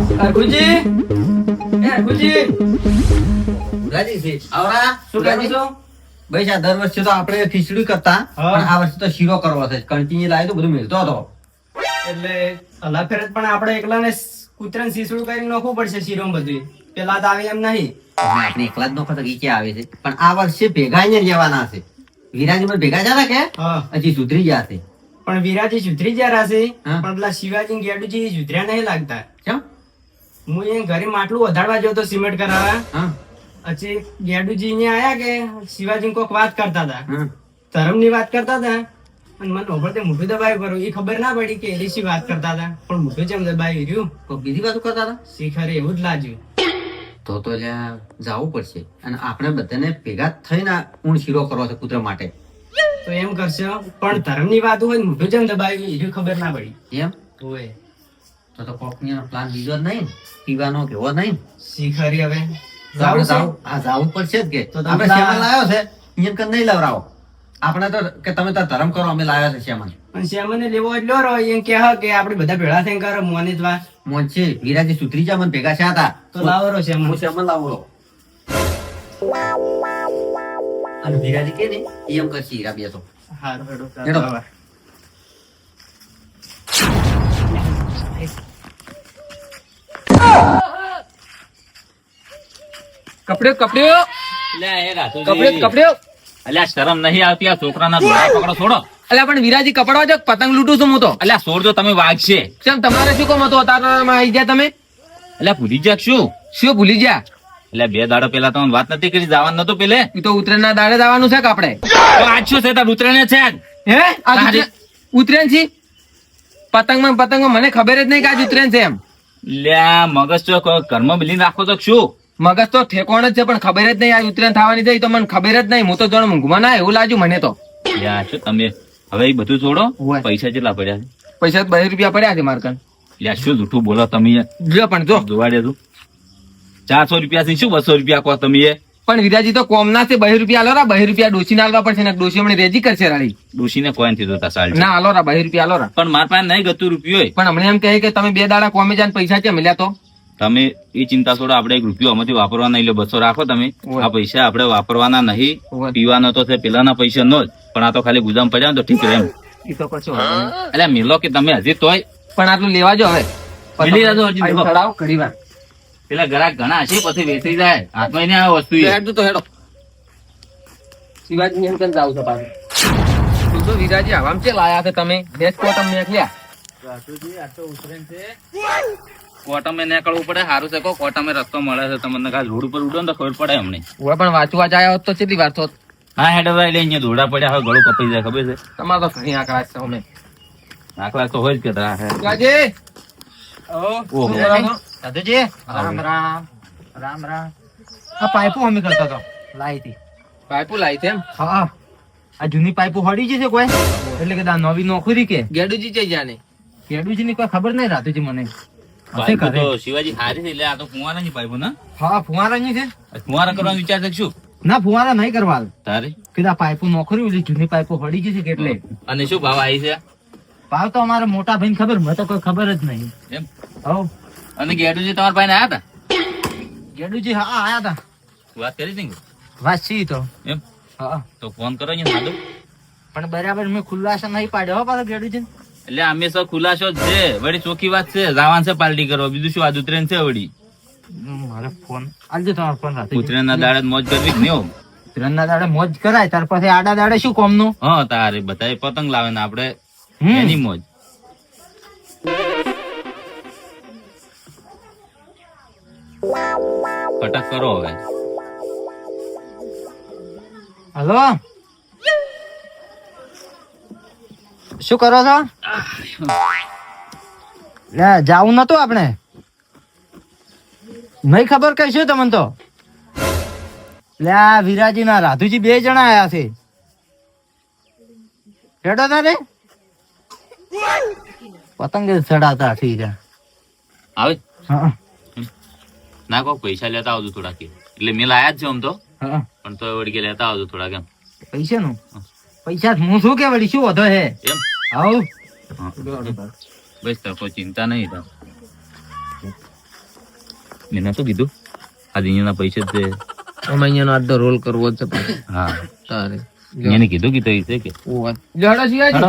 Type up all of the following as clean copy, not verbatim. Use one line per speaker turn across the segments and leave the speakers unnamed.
અરખુજી, એ અરખુજી,
રાજી આવરા
શું કરો છો?
ભાઈ આ દર વર્ષે તો આપણે ખીચડી કરતા
હા.
પણ આ વર્ષે તો શીરો કરવો છે કન્ટિન્યુ લાવી તો બધું મિલતો હતો.
એટલે અલગ ફેરત પણ આપણે એકલાને કૂતરાને શીસડું કરીને નાખવું પડશે શીરોમાં બધું. પેલા તો આવે એમ નહીં.
આપણે એકલા જ નોખો તો ઈ ક્યાં આવે છે પણ આ વર્ષે ભેગા અહીંયા રહેવાના છે. વિરાજીમાં ભેગા જતા કે
હા.
હજી સુધરી ગયા છે.
પણ વિરાજી સુધરી ગયા હશે
હા.
પણ પેલા શિવાજી ને ગેડુજી સુધર્યા નહીં લાગતા.
કેમ?
હું એ ઘરે માટલું વધારવા ગયો તો સિમેન્ટ કરાવવા.
હા
પછી ગેડુજી ને આયા કે શિવાજી કોક વાત કરતા હતા,
હા
ધર્મની વાત કરતા હતા અને મને ઓભળતે મોઢું દબાયું કરું. એ ખબર ના પડી કે એની વાત કરતા હતા પણ મોઢું જેમ દબાયું રહ્યું.
કોઈ બીજી વાતો કરતા હતા
શિખરે એવું જ લાગ્યું.
તો લ્યા જવું પડશે અને આપણે બધાને ભેગા થઈને આ ઊણ શીરો કરવો છે કૂતરા માટે.
તો એમ કરશો પણ ધર્મની વાત હોય ને મોઢું જેમ દબાયું એ ખબર ના પડી.
એમ
હોય
તો કોકની પ્લાન બીજો જ નહીં પીવાનો કેવો નહીં.
શિખરી હવે
તો આપણે
જાવું છે?
જાવું પડશે જ કે
તો તમે
આપણે
પેલા-
શ્યામલ લાવ્યો છે અહીંયા કન નહીં લવરાવો. આપણે તો કે તમે તો ધર્મ કરો અમે લાવ્યા છે શ્યામલ.
પણ શ્યામને લેવો એટલો રહો એમ કે હા કે આપણે બધા ભેળા થઈને કરો મોની જ વાત.
મોંચે વિરાજી સુધરી જા મને ભેગા થયા હતા
તો લાવો રહો શ્યામને.
હું શ્યામલ લાવો અને વિરાજી કે ને એમ કરશે હીરા બે તો
હારું, હેડો,
હેડો.
ચાલો.
કપડ્યો કપડ્યો
અલ્યા એ રાતુજી.
કપડ્યો કપડ્યો
અલ્યા શરમ નહીં આવતી આ છોકરાના દોરા પકડો છોડો.
અલ્યા પણ વિરાજી કપડવા જો પતંગ લૂંટું છું હું તો.
અલ્યા છોડજો તમે વાગશે.
કેમ તમારે શું કામ હતું અતારમાં આવી ગયા તમે?
અલ્યા ભૂલી જા શું?
શું ભૂલી ગયા?
એટલે 2 દાડો પેલા તમને વાત નથી કરી જવાનું નતું પેલે
એ તો ઉત્તરાયણના દાડે જ આવવાનું છે કે આપણે?
તો આજ શું છે તાર ઉતરેને છે આજ?
હે આજ
તારી-
ઉત્તરાયણ છે? પતંગમાં મને ખબર જ નહીં કે આજ ઉત્તરાયણ છે એમ.
લ્યા મગજ તો ઘરમાં મિલીને રાખો તો શું?
મગજ તો ઠેકોણ જ છે પણ ખબર જ નહીં આજ ઉત્તરાયણ થવાની છે. ઈ તો મને ખબર જ નહીં. હું તો જાણ ઊંઘમાં ના એવું લાગ્યું મને તો.
લ્યા શું તમે હવે એ બધું છોડો.
હોય.
પૈસા કેટલા પડ્યા છે?
પૈસા તો 2 રૂપિયા પડ્યા છે મારે કન.
લ્યા શું જૂઠું બોલો તમે?
જો પણ જો
જોવા દેતું 400 રૂપિયા થી શું 200 રૂપિયા કહો તમે?
પણ વિરાજી તો કોમના છે 2 રૂપિયા આલો રા. 2 રૂપિયા ડોશીને આલવા પડશે ને ડોશી હમણાં રેજી કરશે રાડી.
ડોશીને કોઈ નથી જોતા સાલ
ના આલો રા 2 રૂપિયા આલો રા.
પણ મારા પાસે નહીં ગતું રૂપિયો હોય.
પણ હમણાં એમ કહે કે તમે 2 દાડા કોમે જાન પૈસા છે મળ્યા તો
તમે એ ચિંતા છોડો. આપણે 1 રૂપિયો આમાંથી વાપરવાના એટલે 200 રાખો તમે.
હોય.
આ પૈસા આપણે વાપરવાના નહીં.
હોય.
પીવાનો તો છે પેલાના પૈસા નો જ, પણ આ તો ખાલી ગુજામ પડ્યા ને તો ઠીક રહે એમ.
ઈ તો કશો વાંધો નહીં.
એટલે મિલો કે તમે હજી તોય
પણ આટલું લેવા જો હવે
મિલી જાજો હજી
અહીં
દેખો.
ચડાવો ઘડી વાર.
પેલા ગ્રાહક ઘણા હશે પછી વેચાઈ જાય. હાથમાં એને આ વસ્તુ એ.
હેડો તો હેડો. શિવાજી એમ કન જાવ છો પાછું. તું તો વિરાજી આવામ છે લાયા છે તમે બેસ કો તમને એકલ્યા.
કોટામાં નીકળવું પડે. સારું છે કહો કોટામાં રસ્તો મળે છે તમને. કાલ રોડ ઉપર ઉડો ને તો ખબર પડે અમને.
ઓય પણ વાંચવા જાય હોત તો કેટલી વાર થોત.
હા હેડ ભાઈ એટલે અહીંયા દોડા પડ્યા હવે ગળું કપાઈ જાય ખબર છે.
તમારો તો ઘણી આંકડા છે અમે.
આખલા તો હોય જ કે તારા.
શિવાજી
ઓહો.
દાદુજી, રામ રામ. રામ રામ. આ પાઇપો અમે કરતા હતા લાઈ હતી.
પાઇપો લાવી છે એમ.
હા આ જૂની પાઇપો હળી જશે કોઈ એટલે કે નવી નોકરી કે
ગેડુજી જઈ જાને.
ખેડૂત ની કોઈ ખબર નહીં રાતુજી મને. હશે
પાઇપો
ઘરે.
તો શિવાજી હારી છે એટલે આ તો ફુવારા ની પાઇપો ના.
હા ફુવારા ની છે.
ફુવારા કરવાનો વિચાર છે કે શું
ના ફુવારા નહીં કરવા
તારે?
કીધા પાઇપો નોકરી ઓલી જૂની પાઇપો હળી જશે કે એટલે
અને શું ભાવ આવી છે
ભાવ તો અમારે મોટા ભાઈ ખબર મને તો કોઈ ખબર જ નહીં.
એમ?
હવ
અને ગેડુજી તમારા પાસે આયા હતા?
ખેડૂતજી હા આયા હતા.
વાત કરી હતી ને?
વાત છે ઈ તો.
એમ?
હા
તો ફોન કરો ને સાદો.
પણ બરાબર મેં ખુલ્લાસા નહીં પાડ્યો હો પાછો ખેડૂતજી.
એટલે અમે સૌ ખુલાસો જ છે. વળી ચોખ્ખી વાત છે. જવાન છે પાર્ટી કરવા. બીજું શું? આ ઉતરેન છે વળી.
મારે ફોન આલજો તમારો ફોન રાતે.
ઉતરેનના દાડે જ મોજ કરવી કે નહીં હો?
ત્રણના દાડે મોજ કરાય ત્યાર પછી આડા દાડે શું કોમનું.
હા તારે બધા પતંગ લાવે ને આપણે
હમ.
એની મોજ. કટક કરો હવે.
હલો શું કરો છો? લે જાવું નતું આપણે નહીં ખબર કઈ શું તમને તો. લે આ વિરાજી ના રાધુજી 2 જણા આયા છે. હેડો તારે પતંગ જ ચડાતા ઠીક છે.
આવે
હા
ના કહો પૈસા લેતા આવજો થોડા કે. એટલે મેં લાયા જ છે આમ તો,
હા
પણ તો વળી કે લેતા આવજો થોડા કેમ.
પૈસા નું પૈસા હું શું કે વળી શું વધો હે.
એમ?
આવ
હા. બસ તો કોઈ ચિંતા નહીં. તો મેં નતું કીધું આજે અહીંયાના પૈસા જ છે.
અમે અહીંયાનો આજનો રોલ કરવો જ છે પાછો.
હા
તારે
એને કીધું કે છે કે
ઓવા. લેવડો શિવાજી.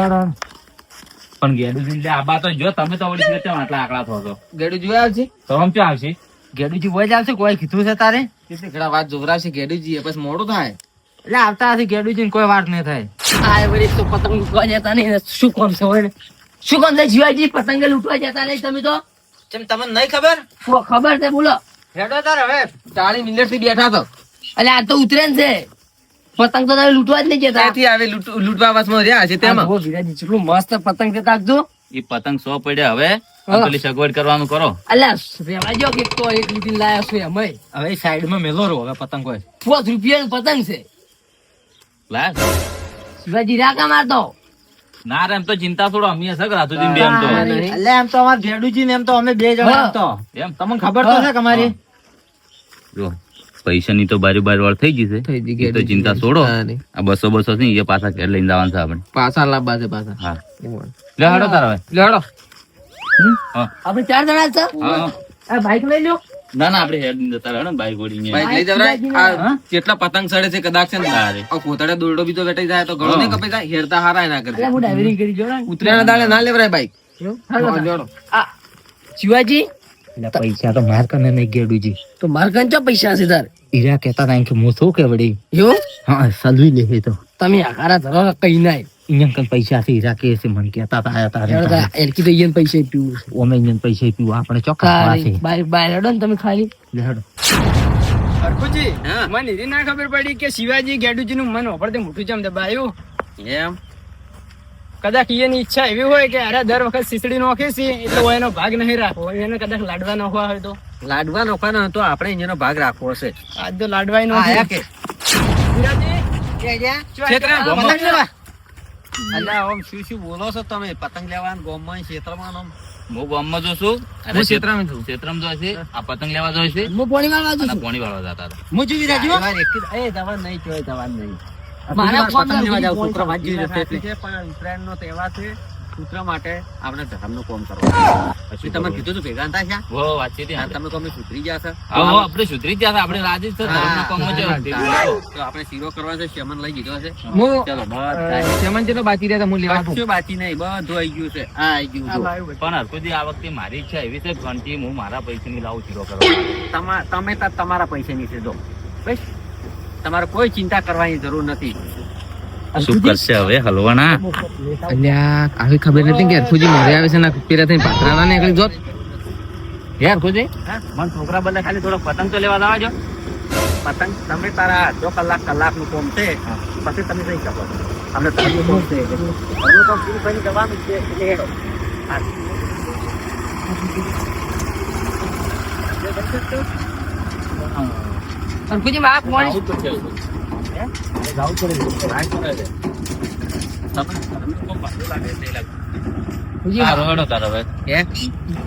પણ ગેડુજી આબા તો જો તમે તો વળી કેમ આટલા આકડા થો છો
ગેડુ જોયા આવશે?
તો આમ ક્યાં આવશે?
ગેડુજી હોય જ આવશે, કોઈ કીધું છે તારે?
કેટલી ઘણા વાત જોવરાવશે ગેડુજી એ, પછી મોડું થાય.
એટલે આવતા હશે ગેડુજી ને કોઈ વાત નહીં થાય.
આ વળી તો પતંગ લૂંટવા જતા નહીં. શું કામ છે હોય ને? શું કામ છે જીવાજી? પતંગ લૂંટવા જતા નહીં તમે તો?
જેમ તમને નહીં ખબર?
ખબર છે બોલો.
હેડો તાર હવે.
40 મિનિટથી બેઠા તો.
એટલે આ તો ઉતરેન છે. પતંગ તો તમે લૂંટવા જ નહીં જતા.
ત્યાંથી આવે લૂંટવા વાસમાં રહ્યા છે તેમાં.
આ જુઓ વિરાજી, કેટલું મસ્ત પતંગ છે તાકજો.
એ પતંગ 100 પડ્યા હવે
હા.
પેલી સગવડ કરવાનું કરો.
અલ્યા રેવા જો કે તો એક લૂંટીને લાયા છો અમે.
હવે સાઈડમાં મેલો રહો હવે પતંગ હોય.
5 રૂપિયાનું પતંગ છે.
લાય.
શિવાજી રાકા મારતો.
ના રે એમ તો ચિંતા છોડો અમે હશે રાતુજી બે એમ તો
એટલે એમ તો અમાર ગેડુજી ને એમ તો અમે બે જણા એમ તો.
એમ
તમને ખબર તો છે કે અમારી.
જો પૈસાની તો બારી વાળ થઈ ગઈ છે.
થઈ ગઈ
એ તો ચિંતા છોડો.
હા, નહીં.
આ 200 છે ને એ પાછા ઘેર લઈને જવાનું છે આપણે.
પાછા લાવવા છે પાછા.
હા લે હાડો તાર હવે.
લેવડો.
હા
આપણે 4 જણા જ છે.
હા
આ બાઈક લઈ લો.
ના ના આપણે હેડ ની જતા રહે ને બાઈક ઓડીને.
બાઈક લઈ જવરાય. આ કેટલા પતંગ સડે છે કદાચ છે ને.
તારે.
આ કોતડે દોરડો બીજો વેટાઈ જાય તો ઘણો નહીં કપાઈ જાય. હેરતા હારા એના
અલ્યા
કરતા.
હું ડ્રાઇવિંગ કરી જો ને.
ઉતર્યાના દાડે ના લેવરાય બાઈક.
હાલો
હા,
તાર.
લેવડો.
આ શિવાજી
પૈસા તો માર કને નહીં ગેડુજી.
તો માર કંચા પૈસા છે તાર?
ઈરા કેતા હતા કે હું શું કે વળી.
એવું?
હા સલવી લે તો.
તમે આકારા ધરો કઈ નાય.
અહીંયા કન પૈસા છે ઈરા કે છે મને કેતા હતા આયા તારે.
એલકી તો ઈયન પૈસા પીવું છે.
ઓમે અહીંયા પૈસા પીવું આપણે ચોક્કસ છે.
બાય હેડો ને તમે ખાલી.
લેડો.
હરખુજી,
હા.
મને એવી ના ખબર પડી કે શિવાજી ગેડુજી નું મન ઓપડતે મોટું ચમ દબાયું.
એમ
કદાચ એની ઈચ્છા એવી હોય કે અરે દર વખત સિસડી નોખે છે એટલે એનો ભાગ નહીં રાખવો, એને કદાચ લાડવા નોખવા હોય તો
લાડવા નોખવાનો તો આપણે અહીંયાનો ભાગ રાખવો છે.
આજ તો લાડવાય નો
આયા કે
ક્ષેત્રમાં
પતંગ
પતંગ
લેવા.
અલ્યા ઓમ શું શું બોલો છો તમે? પતંગ લેવાનું ગોમમાં ક્ષેત્રમાં આમ.
હું ગામમાં જોઉં છું અને
હું ક્ષેત્રમાં છું.
ક્ષેત્રમાં જોઈ છે આ પતંગ લેવા જોઈ છે
હું પોણી મારવા જઉં
અને
છું.
પોણી વાળવા જતા હતા.
હું જોઈ રાજો. એ જવાનું નહીં જોઈ જવાનું નહીં.
મારા ફોન
પતંગ લેવા જાવ.
પોણી
શુક્ર વાંચી જશે એટલે. પણ ઉત્તરાયણ નો તહેવાર છે. સૂત્ર માટે આપણે ધર્મનું કામ કરવાનું. પછી તમે કીધું તું ભેગા થયા છે.
હો વાતચીત હતી
તમે તમે સુધરી ગયા છો.
હા આપણે સુધરી ગયા હતા. આપણે રાજી જ છે ધર્મના કામમાં જ.
તો આપણે શીરો કરવા છે. શેમન લઈ દીધો છે.
હું
ચલો બધા
સેમન જેટલો બાકી રહ્યા હું લેવા
કશું બાકી નહીં. બધું આવી ગયું છે. હા આવી ગયું જો.
પણ હરકુજી આ વખતે મારી ઈચ્છા એવી છે ઘંટી હું મારા પૈસાની લાવું શીરો કરવા.
તમે તાર તમારા પૈસાની છે જો. બસ તમારે કોઈ ચિંતા કરવાની જરૂર નથી.
શું કરશે હવે હલવાના?
અલ્યા આવી ખબર નથી કે હરખુજી મોરે આવે છે ને પેલા થઈને પાત્રાના ને એકલી જોત.
યાર ખુજી મને છોકરા બદલે ખાલી થોડો પતંગ તો લેવા લાવજો.
પતંગ તમે તારા અડધો કલાકનું કામ છે. પછી તમે જઈ શકો છો. આપણે ધર્મનું કામ છે. ધર્મનું કામ પૂરું કરીને જવાનું છે એટલે હેડો.
હરખુજી માં આ પોણી
સારું હેડો તાર હવે.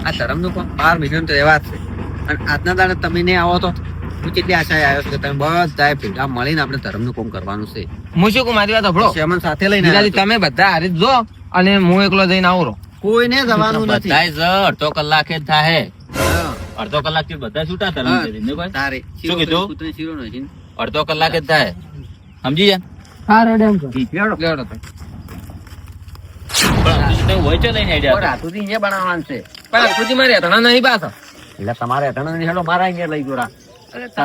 આ ધર્મનું કામ 12 મહિનાનો તહેવાર છે. અને આજના દાડે તમે નહીં આવો તો હું કેટલી આશા આવ્યો છું કે તમે બધા ભેગા મળીને આપણે ધર્મનું કામ કરવાનું છે.
હું શું કહું મારી વાત સાંભળો.
શેમન સાથે લઈને
બીજાથી
આવ્યો
તમે બધા હારે જ જો અને હું એકલો જઈને આવું રહું.
છું. કોઈને જવાનું નથી.
બધાય જ અડધો કલાકે જ થાય.
હા.
અડધો કલાક થી બધા છૂટા ધર્મ
હા.
કરીને ભાઈ.
તારે
શું કીધું?
કૂતરી શીરો નથી.
અડધો કલાકે જ થાય. સમજી જા.
હા રેડે એમ કર.
લેવડો તો.
પણ હજુ તો હોય છે લઈને
પણ
આઈડિયા.
રાતુથી અહીંયા બનાવવાનું છે.
પણ હરખુજી મારી હથણા નહીં પાછા.
એટલે તમારે અટાણા ની હેડો મારા અહીંયા લઈ ગયો.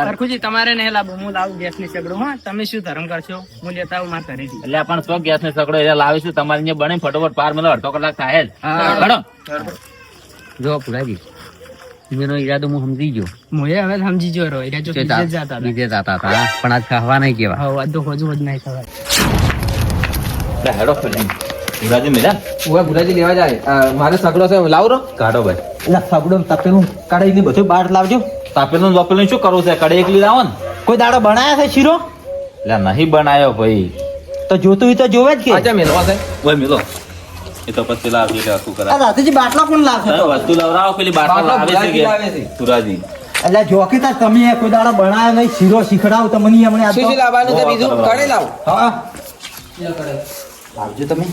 હરખુજી તમારે નહીં લાવું, હું લાવું ગેસ ની સગડું. હા તમે શું ધર્મ કરશો? હું લેતા આવું મારા ઘરેથી.
એટલે પણ સો ગેસ ને સકડો એટલે લાવે છે તમારે અહીંયા બને ફટોફટ પાર મળે અડધો કલાક થાય જ.
હા.
હેડો.
જો પુરાજી એનો ઈરાદો હું સમજી ગયો.
મોએ હવે સમજી જો રો એરિયા જો
તે
બીજે જ જાતા હતા.
બીજે જાતા હતા. પણ આજ ખાવા નહીં કેવા.
હા આજ તો હોજુ હોજ નહીં ખવાય.
એટલે હેડો ફરી. યુવરાજી મેલા
ઓય ભુરાજી લેવા જાય. મારે સગડો છે લાવું રહો.
કાઢો ભાઈ.
એટલે સગડો તપેલું કઢાઈ બધું બહાર લાવજો.
તાપેલું બપેલું શું કરવું છે? કડે એકલી લાવો ને.
કોઈ દાડો બનાયા છે શીરો?
એટલે નહીં બનાયો ભાઈ.
તો જોતું હોય તો જોવે જ કે.
આજા મેલવા છે.
ઓય મેલો. એ તો પછી લાવજે એટલે શું
આ
કરા.
રાતેજી બાટલા કોણ લાવશે તો?
વસ્તુ લવરાવો પેલી બાટલા
બાટલા
લાવે છે
લાવે છે.
કે સુરાજી.
એટલે જોકી તાર તમે કોઈ દાડો બનાયો નહીં શીરો શીખડાવ તમને હમણાં આ
શું
તો.
શું લાવવાનું છે બીજું? કડે લાવો.
હા લાવજો તમે.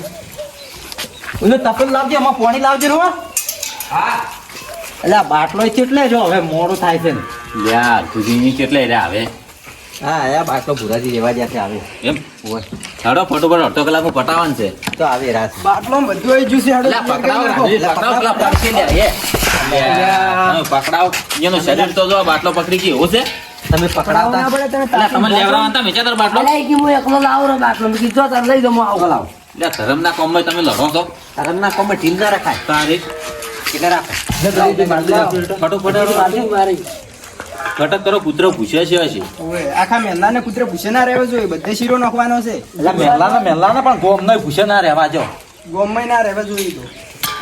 ઓલો તપેલું લાવજો એમાં પાણી લાવજો રો. એટલે આ બાટલો કેટલે જો હવે મોડું થાય છે ને
લ્યા ખુશીની કેટલે રે આવે
હા આ બાટલો ભુરાજી રેવા જ્યાંથી આવે
એમ હેડો ફટોફટ અડધો કલાકમાં પટાવવાનું છે
તો આવે રાત
બાટલો બધું આવી ગયું છે હેડો.
લ્યા, પકડાવો રાજુજી, પકડાવો પેલા પડશે લ્યા, એ. લ્યા, પકડાવો એનું શરીર તો જો બાટલો પકડી ગયો એવું છે
તમે પકડાવતા
લ્યા, તમે લેવડાવવા હતા મેચા તારો બાટલો
અલા, એ કે હું એકલો લાવો રો બાટલો. મેં કીધું, જો તારે લઈ જાઓ, હું આવું.
લાવો
લ્યા, ધરમના કોમમાં તમે લડો છો
તારમના કોમે ઢીલ ના રખાય
તારી
એટલે રાખો
ફટોફટ
મારી.
કટક કરો કૂતરો પૂછ્યા છે હશે
ઓય, આખા મહેલાને કૂતરે પૂછે ના રહેવો જોઈએ, બધે શીરો નાખવાનો છે.
એટલે મેલાના પણ ગોમ નહીં પૂછે ના રહેવા જો
ગોમમાં ના રહેવા જોઈએ તો.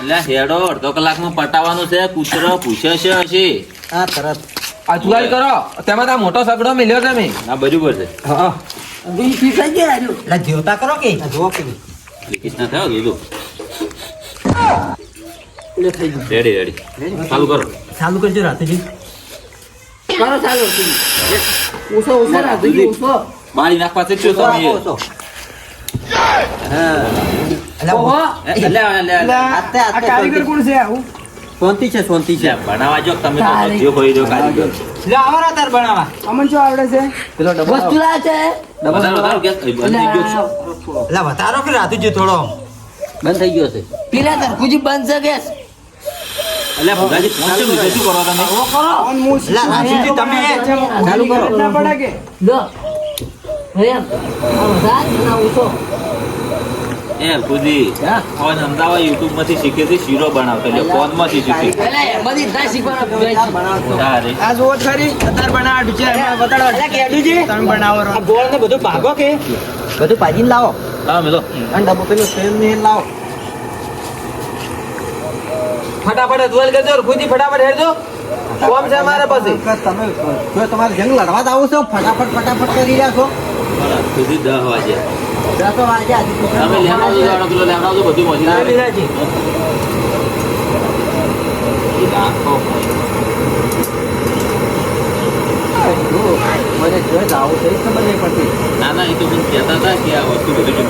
એટલે હેડો અડધો કલાકમાં પટાવવાનું છે કૂતરો પૂછે છે હશે
હા તરત
આ જુગાડ કરો તેમાં તો આ મોટો સગડો મિલ્યો તમે
આ બરાબર છે
હા
બીજી ફીસ આવી જાય હજુ.
એટલે જેવતા કરો કે જુઓ કે
કૃષ્ણ થયો દૂધો રેડી રેડી ચાલુ કરો
ચાલુ કરજો રાતેજી
કરો ચાલો. ઓછો ઓછો રાખજો, ઓછો.
બાળી નાખવા છે શું તમે
ઓહો.
એટલે
આતે
આ કારીગર કોણ છે આવું?
શાંતિ છે શાંતિ છે
બનાવા જો તમે તો જે હોય જો કારીગર
લે આવરા તાર બનાવા
અમન શું આવડે છે?
પેલો ડબલ
વસ્તુ લાવે છે.
વધારો વધારો ગેસ બંધ થઈ ગયો છે
એટલે વધારો કે રાતુજી થોડો
બંધ થઈ ગયો છે
પેલા તરફુજી બંધ છે ગેસ.
એટલે ભગાજી ફોન છે ને શું કરો તમે
ઓ કરો.
અમન હું
એટલે રાતુજી તમે
ચાલુ કરો. ના પડે કે?
લો. એમ. આ વધારે ના ઓછો.
એ ખુદી ફોન અમદાવાદ યુટ્યુબ માંથી શીખે છે શીરો બનાવતો એટલે ફોન માંથી શીખે
પેલા એમાંથી ના શીખવાનું.
તારે
આ જુઓ જ ખરી, અત્યારે બનાવવા છે, એમાં બતાડવા છે. તમે બનાવો રો.
આ ગોળ ને બધું ભાગો કે બધું ભાજીને લાવો
લાવો મેલો
અને ડબ્બો પેલો સેમ ને લાવો
ફટાફટ જુગાડ કરજો ખુદી ફટાફટ હેડજો કોમ છે મારે પછી
તમે જો તમારે જંગ લડવા જ આવો છો ફટાફટ કરી રહ્યા છો
ખુદી 10 વાગે
10 વાગ્યા હજી
તમે લેવડાવજો જાણો પેલો લેવડાવજો બધું મળી
ના,
આવે
વિરાજી.
નાખો
મને જોઈ જ આવું છે એ ખબર નહીં પડતી
ના ના એ તો મને કહેતા હતા કે આ વસ્તુ બધું જો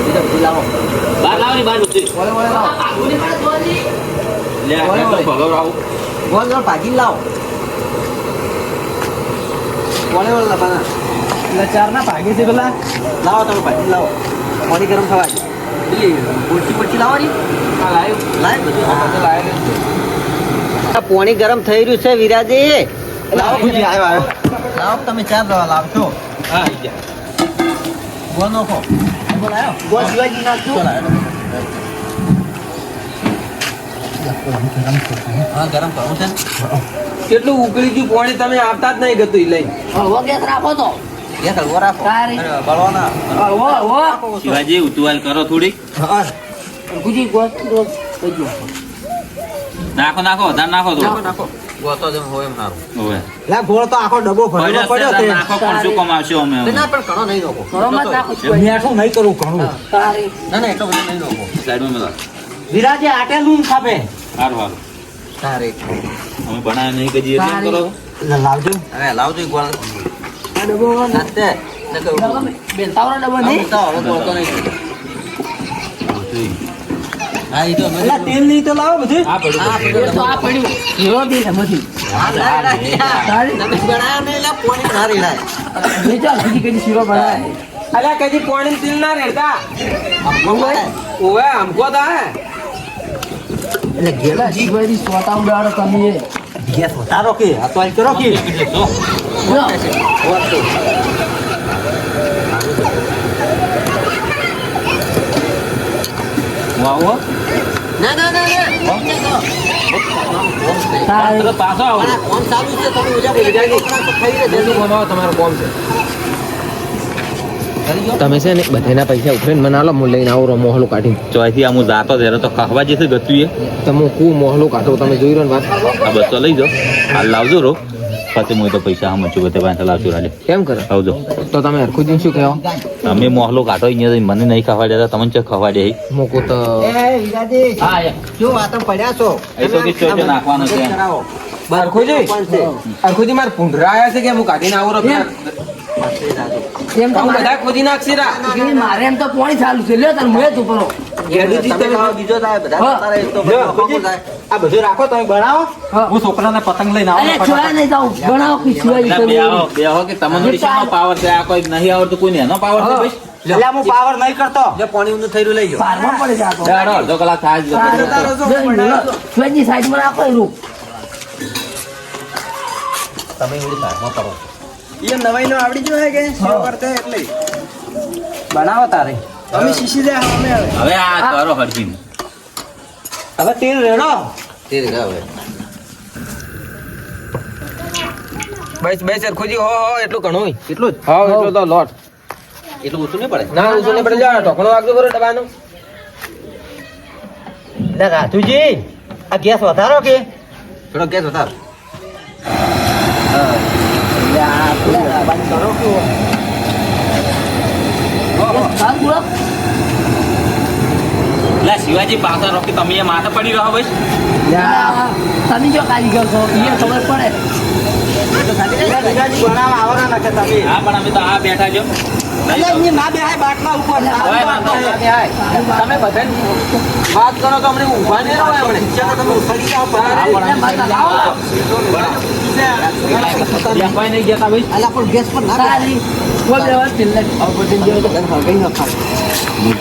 બીજા બધું લાવો
બહાર લાવની બહાર ઉતરી
વળે લાવો
આગુની પાસે જોવાની.
લે આ કેટલો ભગવ આવું
ગોળ ભાજીને લાવો વળે લાવવાના
એટલે ચારના ભાગે છે પેલા.
લાવો તમે ભાજી લાવો પાણી ગરમ થવા દે પેલી ગોળથી પછી લાવવાની લાય બધું આ પાણી ગરમ થઈ રહ્યું છે વિરાજી લાવો ખુજી આવ્યો લાવો તમે ચાર દવા લાવશો
હા આવી ગયા
ગોળ નાખો ગોળ આવ્યો
ગોળ શિવાજી નાખજો.
હા ગરમ કરવું છે
કેટલું ઉકળી ગયું પાણી તમે આપતા જ નહીં ગતું લઈ
હળવો ગેસ રાખો તો.
ગેસ હલવો રાખો
તારી.
બળવાના
હળવો, હળવો.
શિવાજી ઉતુવાલ કરો થોડી
હા
ગુજી ગોળ ગોળ થઈ ગયો.
નાખો નાખો વધારે નાખો તો
નાખો ગોતો જેમ હોય એમ સારું
હવે
લે ગોળ તો આખો ડબ્બો ભરેલો પડ્યો છે
નાખો પણ શું કમાવશો અમે હવે?
ના પણ ઘણો નહીં નાખો
ઘરોમાં જ નાખો શિવાજી.
મીઠું નહીં કરું ઘણું
તારી.
ના ના એટલો બધો નહીં નાખો
સાઈડમાં મેલો
વિરાજી આટેલું ખાપે
સારું સારું
તારે
અમે બનાવ્યા નહીં કદી એટલે એમ કરો
લાવજો હવે લાવજો ગોળ
આ ડબ્બો
નાતે
બેલતાવરો ડબ્બો નહીં.
હવે ગોળ તો નહીં હા એ તો તેલ નહીં તો લાવો બધું
આ પડ્યું
હા,
એ તો આ પડ્યું. હીરો બી એમાંથી. તારી.
તમે બનાવ્યો ને એટલે પોણી ના રેડાય
લઈ જા, હજી કદી શીરો બનાવે.
અલ્યા કદી પાણી તીલ ના રેડતા ઓવે આમકો થાય
એટલે ઘેર
પેલા શિવાજી સ્વતા ઉડાડો તમે એ.
ગેસ વધારો કે આ તો આઈ કરો કે
જો
લો.
વાવો
ના ના ના
તારી.
તો પાછો આવો
કોણ ચાલુ છે તમે ઉજા બોલી જાય ખાઈ રે
જલ્દી બનાવો તમારો કોમ છે તમે છે ને બધાના પૈસા ઉભરીને મને આલો હું લઈને આવું મોહલું કાઢીને
ચોથી આમ હું જાતો ત્યારે તો ખાવા જશે ગતું એ
તમે કુ મોહલું કાઢો તમે જોઈ રહ્યો ને વાત
આ બસો લઈ જાઓ હાલ લાવજો રો પછી હું તો પૈસા આમ છું બધે પાસે લાવજો રાડે
કેમ કરે
આવજો
તો તમે હરખું દિન શું કહેવા
તમે મોહલો કાઢો અહીંયા જઈને મને નહીં ખાવા દેતા તમને ચક ખાવા દે
મૂકું તો
એ વિરાજી
હા
જો વાતો પડ્યા છો
એ તો કે ચોચો નાખવાનો છે
કરાવો
હરખુજી હરખુજી મારે પૂંઢરા આવ્યા છે કે હું કાઢીને આવું રહ્યો
એમ તો
હું બધા ખોદી નાખશે રા
મારે મારે એમ તો પાણી ચાલુ છે લ્યો તાર મુએ તું પરો
ગેડુજી તમે ખાવા બીજો થાય બધા
હા.
તારે એક તો બધું થાય. આ બધું રાખો તમે બનાવો
હા.
હું છોકરાને પતંગ લઈને
અરે ચોયા નહીં જાઉં બનાવો કે શિવાજી
એટલે
તમે
બેહો કે તમને શેનો પાવર છે આ કોઈ નહીં આવડતું કોઈને એનો પાવર છે ભાઈ
એટલે હું પાવર નહીં કરતો જે પાણી ઊંધું થઈ રહ્યું લઈ જાઓ
પારમાં પડે છે આ તો
ચાલો, અડધો કલાક થાય જ
શિવાજી સાઈડમાં રાખો એનું
તમે એવડી સાઈડમાં કરો
એ નવાઈ નો આવડી ગયો હે કે સેવ કરતે એટલે
બનાવો તારે
અમે શીશી દે અમે હવે
હવે આ કરો હરજીને.
હવે તેલ રેડો
તે રીતે હવે
બસ બસ ખોજી હો એટલું ઘણું હોય.
કેટલું જ
હા એટલું તો લોટ
એટલું ઓછું નહીં પડે
ના ઉજુ ને પડે જા ઢોકણું વાગજો બરો ડબાનું
એટલે રાધુજી આ ગેસ વધારો કે
થોડો ગેસ વધાર
લા શિવાજી પાછા રોકી તમે એ માથે પડી રહો ભાઈ
તમે જો કારીગર છો એ ખબર પડે
બનાવવા આવવાના નાખે તમે
હા પણ અમે તો આ બેઠા છો
ના બેહાય બાટલા ઉપર
કોઈ વાંધો નહીં.
તમે બધા વાત કરો તો અમને ઊભા નહીં રહો આપણે
તમે ઉઠાડી જાઓ
બેસવાય નહીં જતા ભાઈ
અલા પણ ગેસ પર ના
સારી કોઈ બે વાર છેલ્લે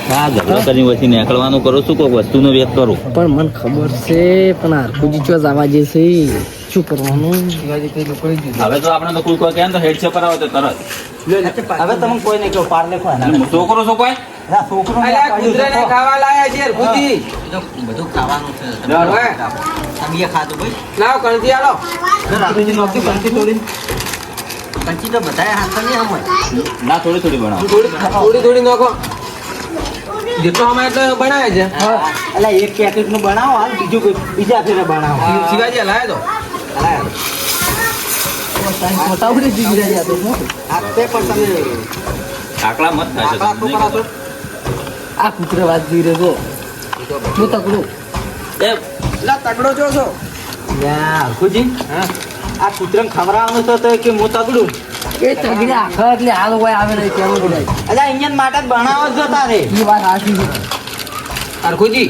હા ઝઘડો કરી વચ્ચે નીકળવાનું કરું છું કોઈ વસ્તુનો વેત કરું
પણ મને ખબર છે પણ હરખુજી ચો જવા જે છે શું કરવાનું
હવે તો આપણે તો કોઈ કહે ને તો હેડ છે પર આવે તો તરત
હવે તમે કોઈ નહીં કહો પાર લેખો
છોકરો છો કોઈ
છોકરો
અલ્યા કૂતરાને ખાવા લાયા છે ખુદી
બધું ખાવાનું છે
હવે
તમે એ ખાધું ભાઈ
લાવ કણથી આલો
રાત્રિજી નોકરી કંઠી તોડીને
કંચી તો બધાએ હાથ નહીં આમ હોય
ના થોડી થોડી બનાવો
થોડી થોડી નાખો જેટલો અમારે તો બનાવે છે
અલા એક પેકેટ નું બનાવો હાલ બીજું કોઈ બીજા ફેરે બનાવો
શિવાજી લાયા તો
મોટાવડી જીવી રહ્યા તો
આપતે પણ તમે
આકડા મત થાય છે
આકડા તો કરાશો
આ કૂતરા વાત જીવી રહ્યો હું તકડું
લા તગડો જો છો
હરખુજી આ કૂતરાને ખવડાવવાનું તો કે હું તગડું
એ તગડી આખા એટલે હાલ હોય આવે નહીં કેવું બોલાય
અલા અહીંયા માટે જ બનાવો જ જો તારે
એ વાત સાચી છે
હરખુજી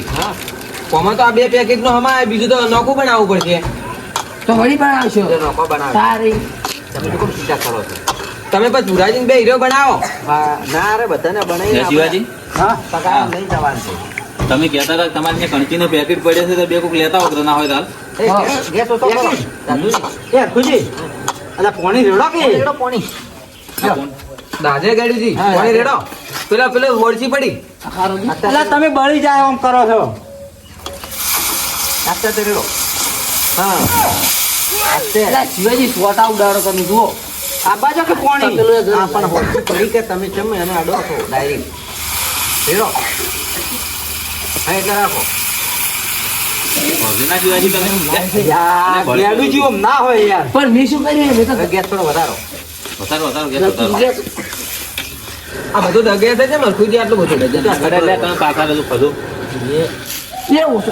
કોમાં તો આ બે પેકેટ નું હમાય બીજું તો નોખું બનાવવું પડશે
તો વળી બનાવશો
નોખો બનાવો
સારી
તમે તો કોણ ચિંતા કરો છો
તમે પછી ધુરાજીને બે હીરો બનાવો
હા, ના રે બધાને
હે
બનાવી
શિવાજી
હા પકાયા નહીં જવાનું છે
તમે કહેતા હતા કે તમારે ત્યાં કણકીનો પેકેટ પડ્યો છે તો બે કોક લેતા હોત ના હોય તો હાલ
એ ગેસ ઓછો કરો એ હરખુજી અલા પાણી રેડો કે રેડો પાણી
આ કોણ?
દાજે ગાડીજી કોણી રેડો પેલો ઓળચી પડી
અલા તમે બળી જાય આમ કરો છો નાસ્તા તો રેડો હા
એટલે શિવાજી સોટા ઉડાડો તમે જુઓ
આ બાજુ કે પાણી
પેલું એ
હા પણ હોતું પડી કે તમે ચમ એને અડો છો ડાયરેક્ટ રેડો હા એટલે રાખો
ભાગી ના શિવાજી તમે
યાર ગેડુજી ઓમ ના હોય યાર
પણ મેં શું કર્યું મેં તો
હવે ગેસ થોડો વધારો
વધારો વધારો ગેસ વધારો
આ બધું દગે છે કેમ હરખુજી આટલું બધું દગે
અરે લે તમે પાછા રહેલું ખધું
એવું છે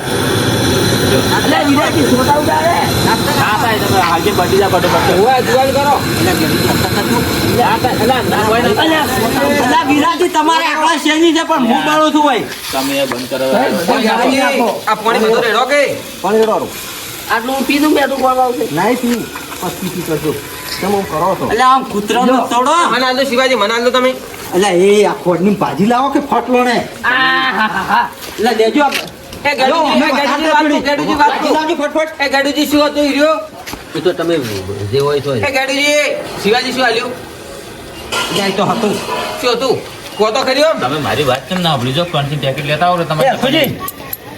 એટલે વિરાજી સોટા ઉડાડે
ના થાય તમે હાલજી બટી જા બટો બટો
ઓય જુવાન કરો
ના થાય અલા, ના હોય ને.
અલા વિરાજી તમારે આકડા શેની છે પણ હું બળું છું ભાઈ
તમે એ બંધ કરો
ગાડીજી, આ પાણી બધું રેડો કે
પાણી રેડો
આટલું પીધું મેં તું કોણ આવશે
નહીં પીવું પછી પી કરજો તમે હું કરો છો એટલે આમ કૂતરાનો તોડો
મને આલ દો શિવાજી મને આલ દો તમે
એટલે એ આ ખોડની ભાજી લાવો કે ફટલો ને એટલે લેજો
એ ગાડીજી વાત કહું.
ફટફટ
એ ગાડીજી શું હતું હીરો
એ તો તમે જે હોય તો
એ ગાડીજી શિવાજી શું આલ્યું
જાય તો હતું
શું હતું કહો તો ખરી આમ
તમે મારી વાત કેમ ના સાંભળી જો કણકી પેકેટ લેતા આવો તમે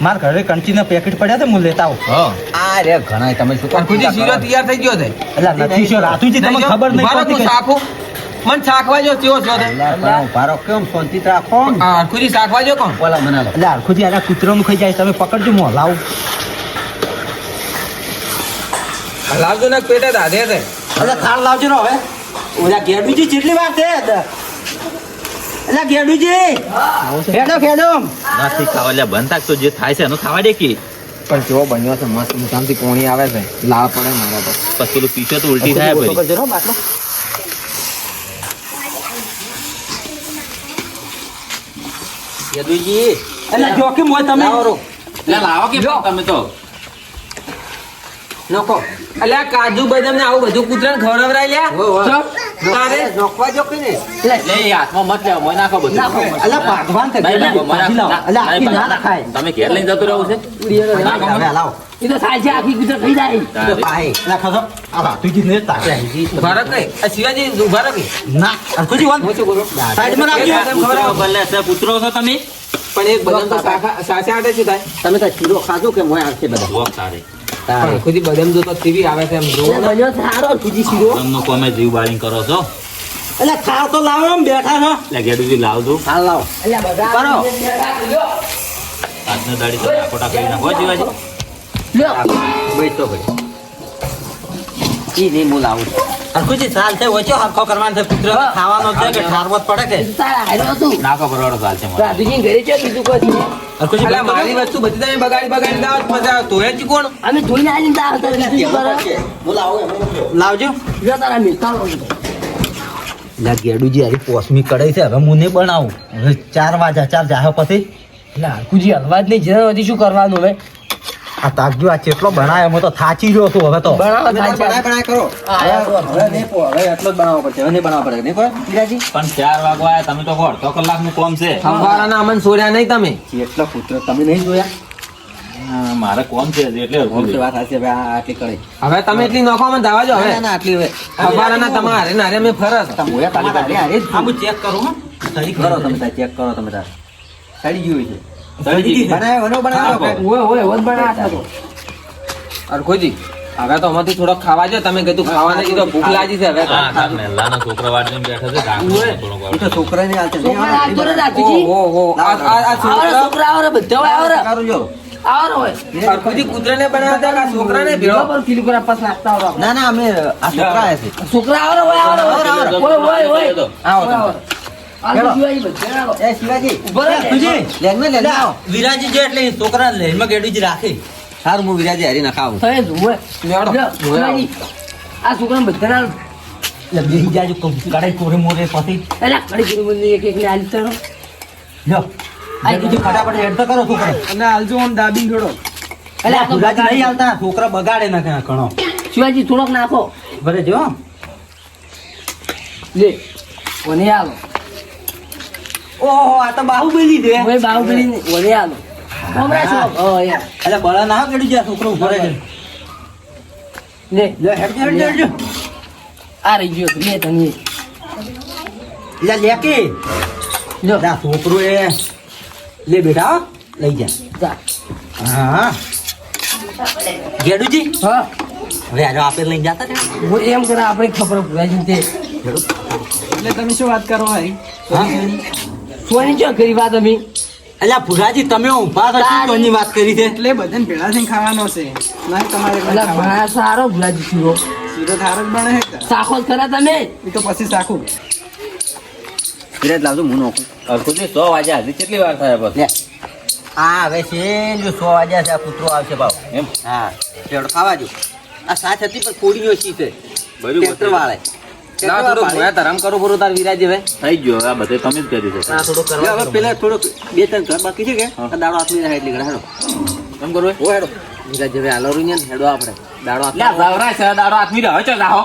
માર ઘરે કંચીના પેકેટ પડ્યા છે હું લેતા આવું
હા
આ રે ઘણા તમે શું કામ
હરખુજી શીરો તૈયાર થઈ ગયો છે
એટલે નથી શું રાતુજી તમને ખબર નહીં
મારો
પડતી
તું
કે
શાખું મન શાકવા જો કેવો છો તે
ભારો કેમ શાંતિ રાખો
હા હરખુજી શાકવા જો કોણ
બોલા બનાવો
એટલે હરખુજી આ કૂતરાનું ખાઈ જાય તમે પકડજો હું હલાવું
લાવજો ને પેટે દાધે છે
એટલે થાળ લાવજો ને હવે ઓલા ગેડુજી કેટલી વાર છે એટલે ગેડુજી ખેડો ખેડો
નાથી ખાવા લે બંધ થાક તો જે થાય છે એનું ખાવા દે કે
પણ કેવો બન્યો છે મસ્ત શાંતિ કોણી આવે છે લાળ પડે મારા તો
પછી પેલું પીછે તો ઉલટી થાય પછી
કરજો બાટલો યદુજી એટલે જો કે મોય તમે
લે લાવો કે તમે તો
નોકો અલ્યા કાજુ બદામ ને આવું બધું કૂતરાને ખવડાવરાય લ્યા તારે
નોખવા જો કે ને
લે એ હાથમાં મત લેવો મોય નાખો બધું
અલા ભગવાન છે
નહીં, નહીં,
ભાજી લાવો. અલા આખી ના ખાય
તમે ઘેર લઈને જતો રહો છે
હવે લાવો
એ તો થાય છે આખી ગુજરાત થઈ જાય
તો પાહે અલા ખાધો આ ભાતુજી ને તાકે
ઉભા રહો કઈ આ શિવાજી ઉભા રહો કે
ના અરખુજી વન સાઈડમાં રાખજો
ભલે છે પુત્રો છો તમે
પણ એક બદામ તો સાચે આટે શું થાય
તમે તો શીરો ખાધો કે મોય આવશે બધા
જોક તારે
પણ ખુદી બદામ જો તો ટીવી આવે છે એમ જો
એટલે બન્યો સારો ખુજી શીરો
તમને કોમે જીવ બાળીને કરો છો
એટલે ખાવ તો લાવો આમ બેઠા છો
એટલે ગેડુજી લાવજો
હાલ લાવો
એટલે બધા
કરો.
આજનો દાડી તો ખોટા કરી નાખો જીવાજી
લ્યો
બેઠો ભાઈ ઈ નહીં હું લાવું અરખુજી સાલ છે ઓછો હરખો કરવાનો છે પુત્ર ખાવાનો છે કે ઠારવો જ પડે કે
તારા હાલ્યો હતું
નાખો પરવાડો ચાલશે મારે
રાધુજી ઘરે છે બીજું કોઈ છે
અરખુજી
અલ્યા મારી વસ્તુ બધી તમે બગાડી દાવ મજા આવે તોય જ કોણ
અમે જોઈને આવીને તાર હતા બીજું કરો
હું લાવું લાવજો
જો તારા મિલતા હોય
લા ગેડુજી આરી પોસમી કડાઈ છે હવે હું નહીં બનાવું હવે 4 વાગ્યા 4 જાહે પછી
એટલે હરકુજી હલવા જ નહીં જેના વધી શું કરવાનું હવે
આ તાકજો આ ચેટલો બનાવ્યો હું તો થાચી રહ્યો છું હવે તો
બનાવો થાય છે.
બનાય કરો હવે નહીં હવે એટલો જ બનાવવો પડશે હવે નહીં બનાવવો પડે નહીં કોઈ વિરાજી
પણ 4 વાગવા આયા તમે તો અડધો કલાકનું કામ છે
સંભારાના અમન સોર્યા નહીં તમે
એટલો પુત્ર તમે નહીં જોયા
હા, મારે કોમ છે એટલે અડધું છે.
વાત સાચી હવે આ આટલી કડાઈ
હવે તમે એટલી નોખો મને દાવા જો હવે
ના આટલી હવે
સંભારાના તમારે નારે મેં ફરસ
હું ચેક કરું હો સહી કરો તમે તાર ચેક કરો તમે તાર સડી ગયું છે
સડી ગઈ છે.
બનાવ્યો વનો બનાવ્યો
હા,
ઓય ઓય વધ બનાતા તો
અરખોજી હવે તો અમારથી થોડોક ખાવા જો તમે કીધું ખાવાને કીધું ભૂખ લાગી છે હવે
હા, તાર મહેલાનો છોકરો વાળીને બેઠો છે ઢાંકણું થોડોક
એ તો છોકરાને હાલશે નહીં
છોકરા
આવે.
આવતો રે રાધુજી
ઓહો આ
આવરે
છોકરા
છોકરા આવરે બધા આવરે
કરું જો
આવરે હોય
અરખોજી કૂતરાને બનાવતા કે આ છોકરાને ભેળો
બરાબર કિલો પર પાસ નાખતા આવરે
ના ના અમે આ છોકરા આવ્યા છે
છોકરા આવરે હોય આવરે હોય હોય હોય
આવો તમે.
આલુ જીવાઈ બધા આવો
એ શિવાજી
ઉભો રહે.
લેનમાં લેન આવો વિરાજી જે એટલે ઈ છોકરા લેનમાં ગેડી જ રાખી સારું હું વિરાજી હારી નખાવું
થાય જ હોય
લેવડો.
લ્યો, શિવાજી, આ છોકરાને બધાને
એટલે બેહી જાજો કડાઈ કોરે મોરે પછી
એલા કડી કડી બોલી એક એકને આલી તરો
લ્યો આ બીજું ફટાફટ હેડ તો કરો છોકરા
અને હાલજો આમ દાબી જોડો
એટલે આ તો
વિરાજી નહીં
બગાડી.
આવતા છોકરા બગાડે ના ઘણો
શિવાજી થોડોક નાખો
ભલે જો
લે કોને આલો
ઓહો આ તો બાહુબલી દે
ઓય બાહુબલી ને કોને આલો કોમરા છો ઓ યાર
એટલે બળા ના ગેડી જા છોકરો ઉભો રહે છે
લે
લે હેડ હેડ
આ રહી ગયો લે તને
લે લેકી
લ્યો
ના છોકરો એ લે બેટા લઈ જા
જા
હા ગેડુજી
હા
હવે આજો આપે લઈને જાતા ને
હું એમ કરે આપણે ખબર પુરાજી તે
એટલે તમે શું વાત કરો ભાઈ
સોની ચો કરી વાત અમે
અલ્યા ભુરાજી તમે ઊભા છો શું કોની વાત કરી છે
એટલે બધાને ભેળા થઈને ખાવાનો છે ના તમારે કઈ
એટલે
ખાવાનું.
ભણા સારો ભુલાજી શીરો
શીરો થારો જ બને છે
સાખો જ ખરા તમે
એ તો પછી શાખું
વિરાટ લાવજો હું નોખું
અડધું 100 વાગ્યા હજી કેટલી વાર થાય બસ
લે આ હવે છે જો 100 વાગ્યા છે આ પુત્રો આવશે ભાવ
એમ
હા પેડ ખાવા જો આ સાથ હતી પણ થોડી ઓછી છે
બરોબર
ટ્રેક્ટર વાળે
ના થોડું ભોયા ધરમ કરું પૂરું તાર વિરાજી હવે
થઈ ગયો હવે આ બધે તમે જ કર્યું છે
આ થોડું કરવા હવે પેલા થોડુંક 2-3 ઘર બાકી છે કે આ દાડો હાથની રહે એટલે હેડો
કેમ કરવું
ઓ હેડો વિરાજ હવે આલો રૂ ને હેડો આપણે દાડો
લે ઝવરા છે દાડો આદમી રહો છો લાહો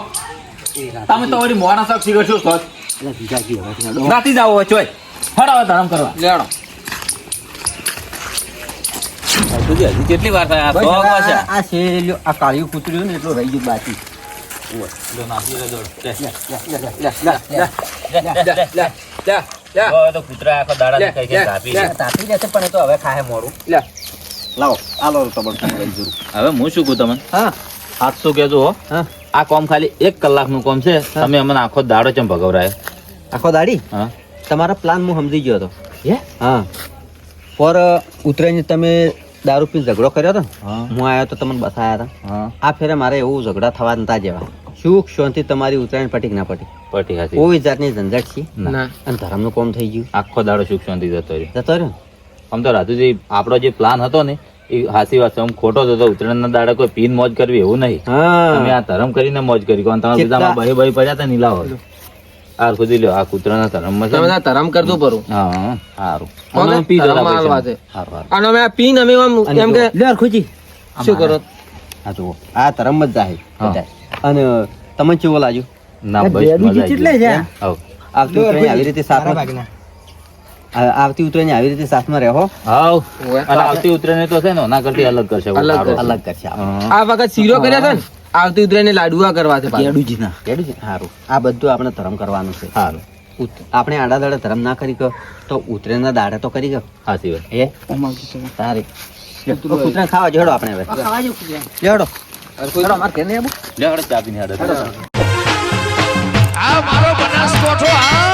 તમે તો વળી મોણા શોખ શીખો છો તો
એટલે વિરાજી હવે હેડો
રાતી જાવ હોય ચોય ફટાવો ધરમ કરવા
લેડો
હજી કેટલી વાર થાય આ 100 વાગ્યા
આ છે લ્યો આ કાળિયું કૂતર્યું ને એટલું રહી ગયું બાકી
છે લો નાખી દે દોડ લે
લે
તો કૂતરા આખો દાડા
લે,
ખાઈ ખાઈ
લે,
તાપી
લે.
છે.
તાપી જશે પણ એ તો હવે ખાહે મોડું
લે
લાવો આલો તબડ લઈ જરું
હવે હું શું કહું તમને
હા
700 કહેજો હો
હા
આ કોમ ખાલી 1 કલાકનું કોમ છે તમે અમને આખો દાડો ચમ ભગવરાય
આખો દાડી
હા
તમારા પ્લાન હું સમજી ગયો હતો
હે
હા પર ઉતરાઈને તમે દારૂ પીને ઝઘડો કર્યો હતો ને
હા
હું આવ્યો તો તમને બતાયા હતા
હા
આ ફેરે મારે એવું ઝઘડા થવા નતા જેવા સુખ શાંતિ તમારી ઉતરાયણ પટીક ના પટી
પટી હાથી
કોઈ જાતની ઝંઝટ છે
ના
અને ધર્મનું કોમ થઈ ગયું
આખો દાડો સુખ શાંતિ જતો રહ્યો
જતો રહ્યો ને?
આમ તો રાજુજી આપણો જે પ્લાન હતો ને એ હાસી વાત છે આમ ખોટો જ હતો ઉત્તરાયણના દાડે કોઈ પીન મોજ કરવી એવું નહીં તમે
હા
આ ધર્મ કરીને મોજ કરી કોણ તમારા
કેટલા-
બધામાં બહી બહી પડ્યા હતા નીલાવો આ ખુદી લ્યો આ કૂતરાના ધર્મમાં છે
તમે
ને?
આ ધરમ કરતું પરું
હા સારું
ઓકે,
અમે પી જરા
ધર્મમાં હાલવા
પૈસા.
છે.
સારું, સારું.
અને અમે આ પીને અમે આમ એમ કે
લે ખુજી
શું કરો
આ જુઓ આ ધરમ જ જાય
હા.
અને તમને કેવો લાગ્યું
ના બસ
ગેડુજી
મજા
કેટલે
આવી
છે?
ગઈ. હવ.
આવતી ઉતરાયણ આવી રીતે સાથમાં આવતી ઉતરાયણ આવી રીતે સાથમાં રહો
હાવ.
ઓવે.
અને આવતી ઉતરેને તો છે ને એના કરતી અલગ કરશે બહુ
અલગ
સારું.
અલગ કરશે આપણે.
હા.
આ વખત શીરો કર્યા છે ને આવતી ઉતરાયણને લાડુઆ કરવા છે પાછા.
ગેડુજીના.
રેડી છે સારું આ બધું આપણે ધર્મ કરવાનું છે
સારું
આપણે આડા દાડે ધર્મ ના કરી ગયો તો ઉતરેના દાડે તો કરી ગયો
સાચી વાત
એ તારે કૂતરા ખાવા જોડો આપણે હવે
ખાવા જેવું કૂતરા.
જોડો
ચલો, અમારે ઘેર નહીં આવું?
લે હળો ચા પીને હાડે.
આ મારો બનાસકોઠો આ